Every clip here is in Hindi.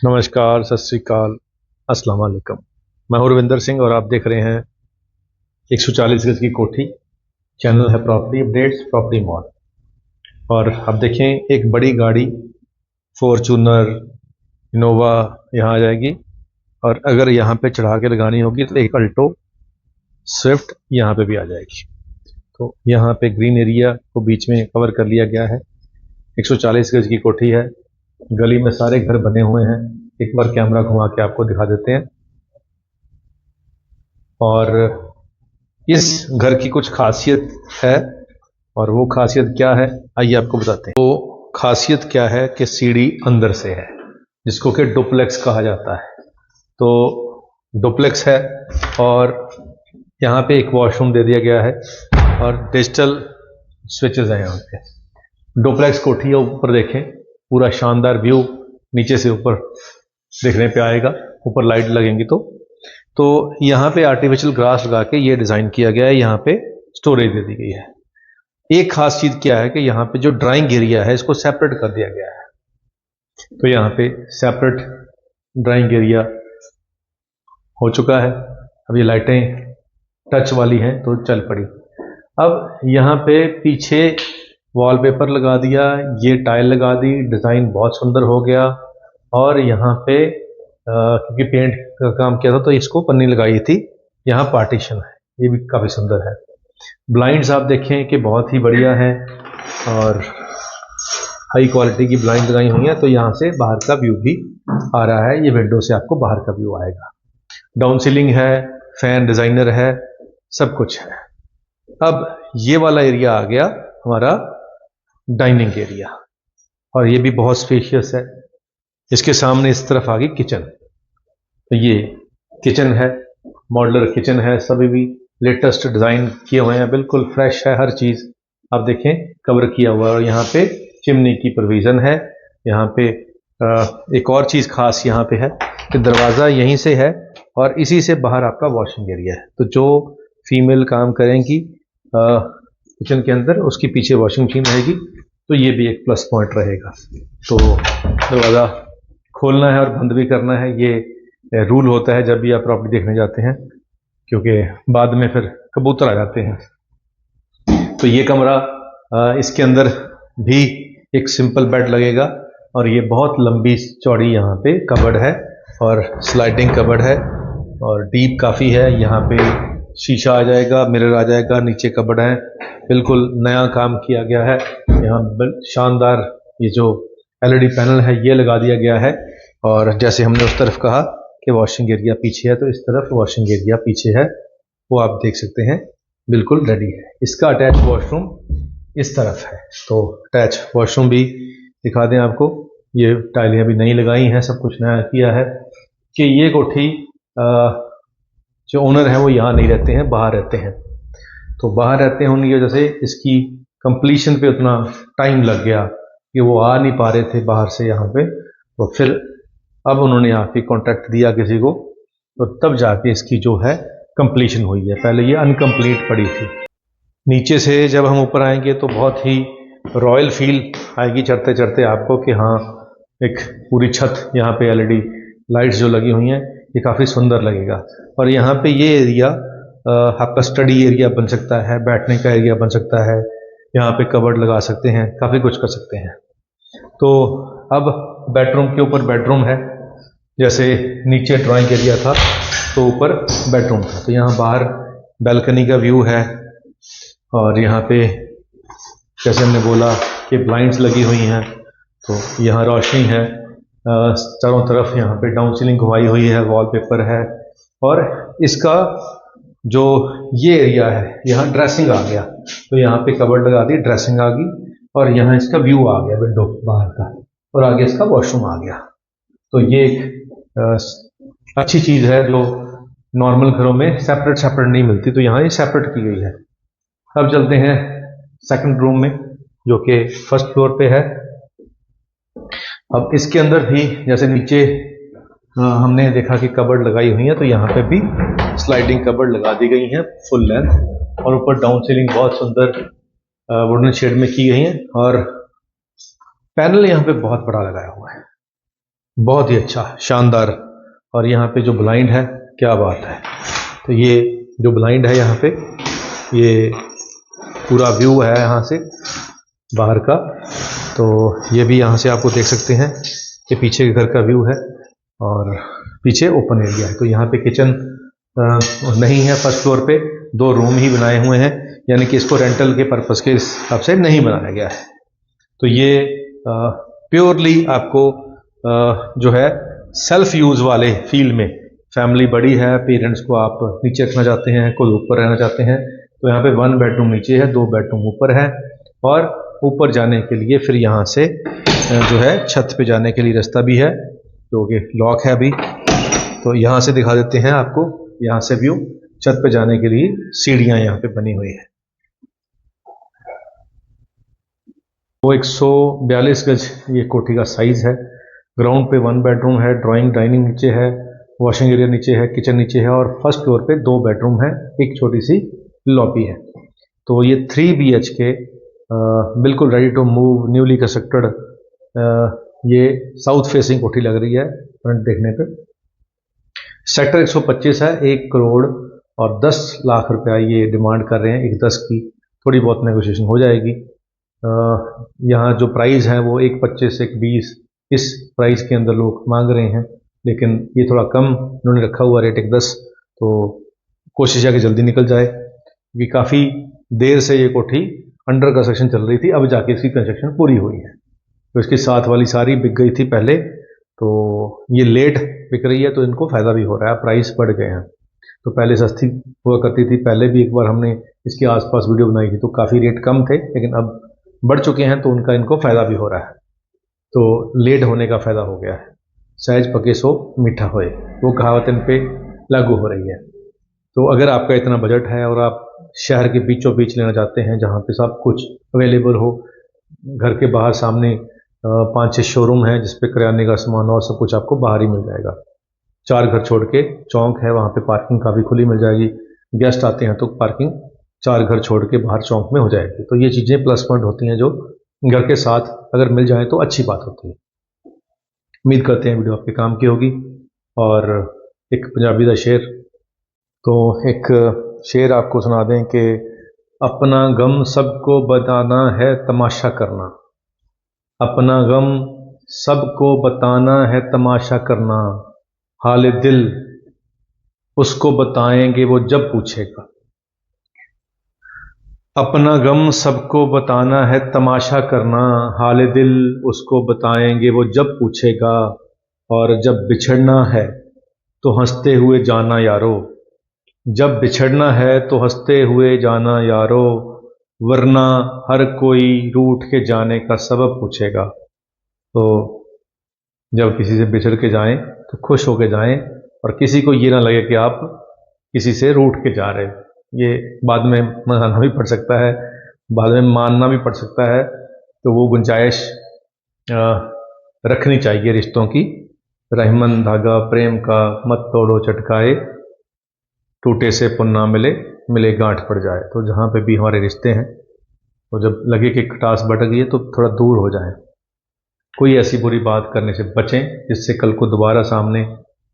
नमस्कार, सत श्री अकाल, अस्सलाम वालेकुम। मैं हूं रविंदर सिंह और आप देख रहे हैं 140 गज की कोठी। चैनल है प्रॉपर्टी अपडेट्स, प्रॉपर्टी मॉल। और अब देखें, एक बड़ी गाड़ी फॉर्चूनर, इनोवा यहाँ आ जाएगी। और अगर यहाँ पे चढ़ा के लगानी होगी तो एक अल्टो स्विफ्ट यहाँ पे भी आ जाएगी। तो यहाँ पे ग्रीन एरिया को बीच में कवर कर लिया गया है। 140 गज की कोठी है। गली में सारे घर बने हुए हैं। एक बार कैमरा घुमा के आपको दिखा देते हैं। और इस घर की कुछ खासियत है, और वो खासियत क्या है आइए आपको बताते हैं। वो खासियत क्या है कि सीढ़ी अंदर से है, जिसको कि डुप्लेक्स कहा जाता है। तो डुप्लेक्स है और यहाँ पे एक वॉशरूम दे दिया गया है और डिजिटल स्विचेस हैं यहाँ पे। डुप्लेक्स कोठी है, ऊपर देखें, पूरा शानदार व्यू नीचे से ऊपर देखने पे आएगा। ऊपर लाइट लगेंगी तो यहाँ पे आर्टिफिशियल ग्रास लगा के ये डिज़ाइन किया गया है। यहाँ पे स्टोरेज दे दी गई है। एक खास चीज़ क्या है कि यहाँ पे जो ड्राइंग एरिया है इसको सेपरेट कर दिया गया है। तो यहाँ पे सेपरेट ड्राइंग एरिया हो चुका है। अब ये लाइटें टच वाली हैं तो चल पड़ी। अब यहाँ पे पीछे वॉलपेपर लगा दिया, ये टाइल लगा दी, डिज़ाइन बहुत सुंदर हो गया। और यहाँ पे क्योंकि पेंट का काम किया था तो इसको पन्नी लगाई थी। यहाँ पार्टीशन है, ये भी काफ़ी सुंदर है। ब्लाइंड्स आप देखें कि बहुत ही बढ़िया हैं और हाई क्वालिटी की ब्लाइंड लगाई हुई हैं। तो यहाँ से बाहर का व्यू भी आ रहा है। ये विंडो से आपको बाहर का व्यू आएगा। डाउन सीलिंग है, फैन डिज़ाइनर है, सब कुछ है। अब ये वाला एरिया आ गया हमारा डाइनिंग एरिया, और ये भी बहुत स्पेशियस है। इसके सामने इस तरफ आ गई किचन। तो ये किचन है, मॉड्यूलर किचन है, सभी भी लेटेस्ट डिज़ाइन किए हुए हैं, बिल्कुल फ्रेश है हर चीज़। आप देखें, कवर किया हुआ है। और यहाँ पे चिमनी की प्रोविज़न है। यहाँ पे एक और चीज़ खास यहाँ पे है कि दरवाज़ा यहीं से है और इसी से बाहर आपका वॉशिंग एरिया है। तो जो फीमेल काम करेंगी किचन के अंदर, उसके पीछे वॉशिंग मशीन रहेगी। तो ये भी एक प्लस पॉइंट रहेगा। तो दरवाज़ा खोलना है और बंद भी करना है, ये रूल होता है जब भी आप प्रॉपर्टी देखने जाते हैं, क्योंकि बाद में फिर कबूतर आ जाते हैं। तो ये कमरा, इसके अंदर भी एक सिंपल बेड लगेगा और ये बहुत लंबी चौड़ी यहाँ पे कबर्ड है और स्लाइडिंग कबर्ड है और डीप काफ़ी है। यहाँ पे शीशा आ जाएगा, मिरर आ जाएगा, नीचे कबर्ड है, बिल्कुल नया काम किया गया है। यहाँ शानदार ये जो एलईडी पैनल है ये लगा दिया गया है। और जैसे हमने उस तरफ कहा कि वॉशिंग एरिया पीछे है, तो इस तरफ वॉशिंग एरिया पीछे है, वो आप देख सकते हैं, बिल्कुल रेडी है। इसका अटैच वॉशरूम इस तरफ है। तो अटैच वॉशरूम भी दिखा दें आपको। ये टाइलें अभी नई लगाई हैं, सब कुछ नया किया है। कि ये कोठी जो ओनर है वो यहाँ नहीं रहते हैं, बाहर रहते हैं। तो बाहर रहते हैं, उनकी वजह से इसकी कंप्लीशन पे उतना टाइम लग गया कि वो आ नहीं पा रहे थे बाहर से यहाँ पे। तो फिर अब उन्होंने आके कॉन्ट्रैक्ट दिया किसी को, तो तब जाके इसकी जो है कंप्लीशन हुई है। पहले ये अनकम्प्लीट पड़ी थी। नीचे से जब हम ऊपर आएंगे तो बहुत ही रॉयल फील आएगी चढ़ते चढ़ते आपको कि हाँ, एक पूरी छत यहाँ पे एलईडी लाइट्स जो लगी हुई हैं, ये काफ़ी सुंदर लगेगा। और यहाँ पे ये एरिया आपका स्टडी एरिया बन सकता है, बैठने का एरिया बन सकता है, यहाँ पे कबर्ड लगा सकते हैं, काफ़ी कुछ कर सकते हैं। तो अब बेडरूम के ऊपर बेडरूम है। जैसे नीचे ड्राइंग एरिया था तो ऊपर बेडरूम था। तो यहाँ बाहर बैल्कनी का व्यू है और यहाँ पे जैसे हमने बोला कि ब्लाइंड्स लगी हुई हैं, तो यहाँ रोशनी है चारों तरफ। यहाँ पे डाउन सीलिंग घुमाई हुई है, वॉलपेपर है। और इसका जो ये एरिया है, यहाँ ड्रेसिंग आ गया, तो यहाँ पे कबर्ड लगा दी, ड्रेसिंग आ गई और यहाँ इसका व्यू आ गया विंडो बाहर का, और आगे इसका वॉशरूम आ गया। तो ये एक अच्छी चीज़ है जो नॉर्मल घरों में सेपरेट सेपरेट नहीं मिलती, तो यहाँ ये सेपरेट की गई है। अब चलते हैं सेकंड रूम में, जो कि फर्स्ट फ्लोर पे है। अब इसके अंदर भी जैसे नीचे हमने देखा कि कबर्ड लगाई हुई है, तो यहाँ पे भी स्लाइडिंग कबर्ड लगा दी गई हैं फुल लेंथ। और ऊपर डाउन सीलिंग बहुत सुंदर वुडन शेड में की गई है और पैनल यहाँ पे बहुत बड़ा लगाया हुआ है। बहुत ही अच्छा, शानदार। और यहाँ पे जो ब्लाइंड है, क्या बात है। तो ये जो ब्लाइंड है यहाँ पे, ये पूरा व्यू है यहाँ से बाहर का। तो ये भी यहाँ से आपको देख सकते हैं कि पीछे के घर का व्यू है और पीछे ओपन एरिया है। तो यहाँ पे किचन नहीं है फर्स्ट फ्लोर पे, 2 रूम ही बनाए हुए हैं, यानी कि इसको रेंटल के पर्पस के हिसाब से नहीं बनाया गया है। तो ये प्योरली आपको जो है सेल्फ यूज़ वाले फील में, फैमिली बड़ी है, पेरेंट्स को आप नीचे रखना चाहते हैं, कोई ऊपर रहना चाहते हैं, तो यहाँ पे 1 बेडरूम नीचे है, 2 बेडरूम ऊपर है। और ऊपर जाने के लिए फिर यहाँ से जो है छत पे जाने के लिए रास्ता भी है, जो कि लॉक है अभी। तो यहाँ से दिखा देते हैं आपको, यहाँ से व्यू, छत पे जाने के लिए सीढ़ियाँ यहाँ पे बनी हुई है। वो 142 गज ये कोठी का साइज है। ग्राउंड पे 1 बेडरूम है, ड्राइंग डाइनिंग नीचे है, वॉशिंग एरिया नीचे है, किचन नीचे है, और फर्स्ट फ्लोर पे 2 बेडरूम है, एक छोटी सी लॉबी है। तो ये 3 BHK बिल्कुल ready to move, newly constructed, ये साउथ फेसिंग कोठी लग रही है फ्रंट देखने पे। सेक्टर 125 है, 1 करोड़ और 10 लाख रुपया ये डिमांड कर रहे हैं, 1/10 की। थोड़ी बहुत नेगोशिएशन हो जाएगी। यहाँ जो प्राइस है वो 1/25, 1/20 इस प्राइस के अंदर लोग मांग रहे हैं, लेकिन ये थोड़ा कम उन्होंने रखा हुआ रेट 1/10। तो कोशिश है कि जल्दी निकल जाए, क्योंकि काफ़ी देर से ये कोठी अंडर कंस्ट्रक्शन चल रही थी, अब जाके इसकी कंस्ट्रक्शन पूरी हुई है। तो इसकी साथ वाली सारी बिक गई थी पहले, तो ये लेट बिक रही है, तो इनको फ़ायदा भी हो रहा है, प्राइस बढ़ गए हैं। तो पहले सस्ती हुआ करती थी, पहले भी एक बार हमने इसके आसपास वीडियो बनाई थी, तो काफ़ी रेट कम थे, लेकिन अब बढ़ चुके हैं, तो उनका इनको फ़ायदा भी हो रहा है। तो लेट होने का फ़ायदा हो गया है। सहज पके सो मीठा होए, वो कहावत इन पे लागू हो रही है। तो अगर आपका इतना बजट है और आप शहर के बीचों बीच लेना चाहते हैं, जहाँ पे सब कुछ अवेलेबल हो, घर के बाहर सामने 5-6 शोरूम हैं जिस पे किराने का सामान और सब कुछ आपको बाहर ही मिल जाएगा। 4 घर छोड़ के चौक है, वहाँ पे पार्किंग काफ़ी खुली मिल जाएगी। गेस्ट आते हैं तो पार्किंग 4 घर छोड़ के बाहर चौक में हो जाएगी। तो ये चीज़ें प्लस पॉइंट होती हैं, जो घर के साथ अगर मिल जाए तो अच्छी बात होती है। उम्मीद करते हैं वीडियो आपके काम की होगी। और एक पंजाबी का शेर, तो एक शेर आपको सुना दें कि अपना गम सबको बताना है तमाशा करना, अपना गम सबको बताना है तमाशा करना, हाल दिल उसको बताएंगे वो जब पूछेगा। अपना गम सबको बताना है तमाशा करना, हाल दिल उसको बताएंगे वो जब पूछेगा। और जब बिछड़ना है तो हंसते हुए जाना यारो, जब बिछड़ना है तो हंसते हुए जाना यारो, वरना हर कोई रूठ के जाने का सबब पूछेगा। तो जब किसी से बिछड़ के जाएं तो खुश होके जाएं, और किसी को ये ना लगे कि आप किसी से रूठ के जा रहे। ये बाद में मनाना भी पड़ सकता है, बाद में मानना भी पड़ सकता है। तो वो गुंजाइश रखनी चाहिए रिश्तों की। रहमन धागा प्रेम का मत तोड़ो चटकाए, टूटे से पुन ना मिले, मिले गांठ पड़ जाए। तो जहाँ पे भी हमारे रिश्ते हैं, तो जब लगे कि खटास बढ़ गई है तो थोड़ा दूर हो जाएं। कोई ऐसी बुरी बात करने से बचें जिससे कल को दोबारा सामने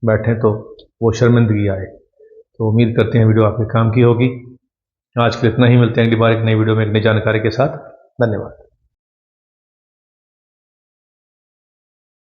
बैठें तो वो शर्मिंदगी आए। तो उम्मीद करते हैं वीडियो आपके काम की होगी। आज के लिए इतना ही, मिलते हैं अगली बार एक नई वीडियो में एक नई जानकारी के साथ। धन्यवाद।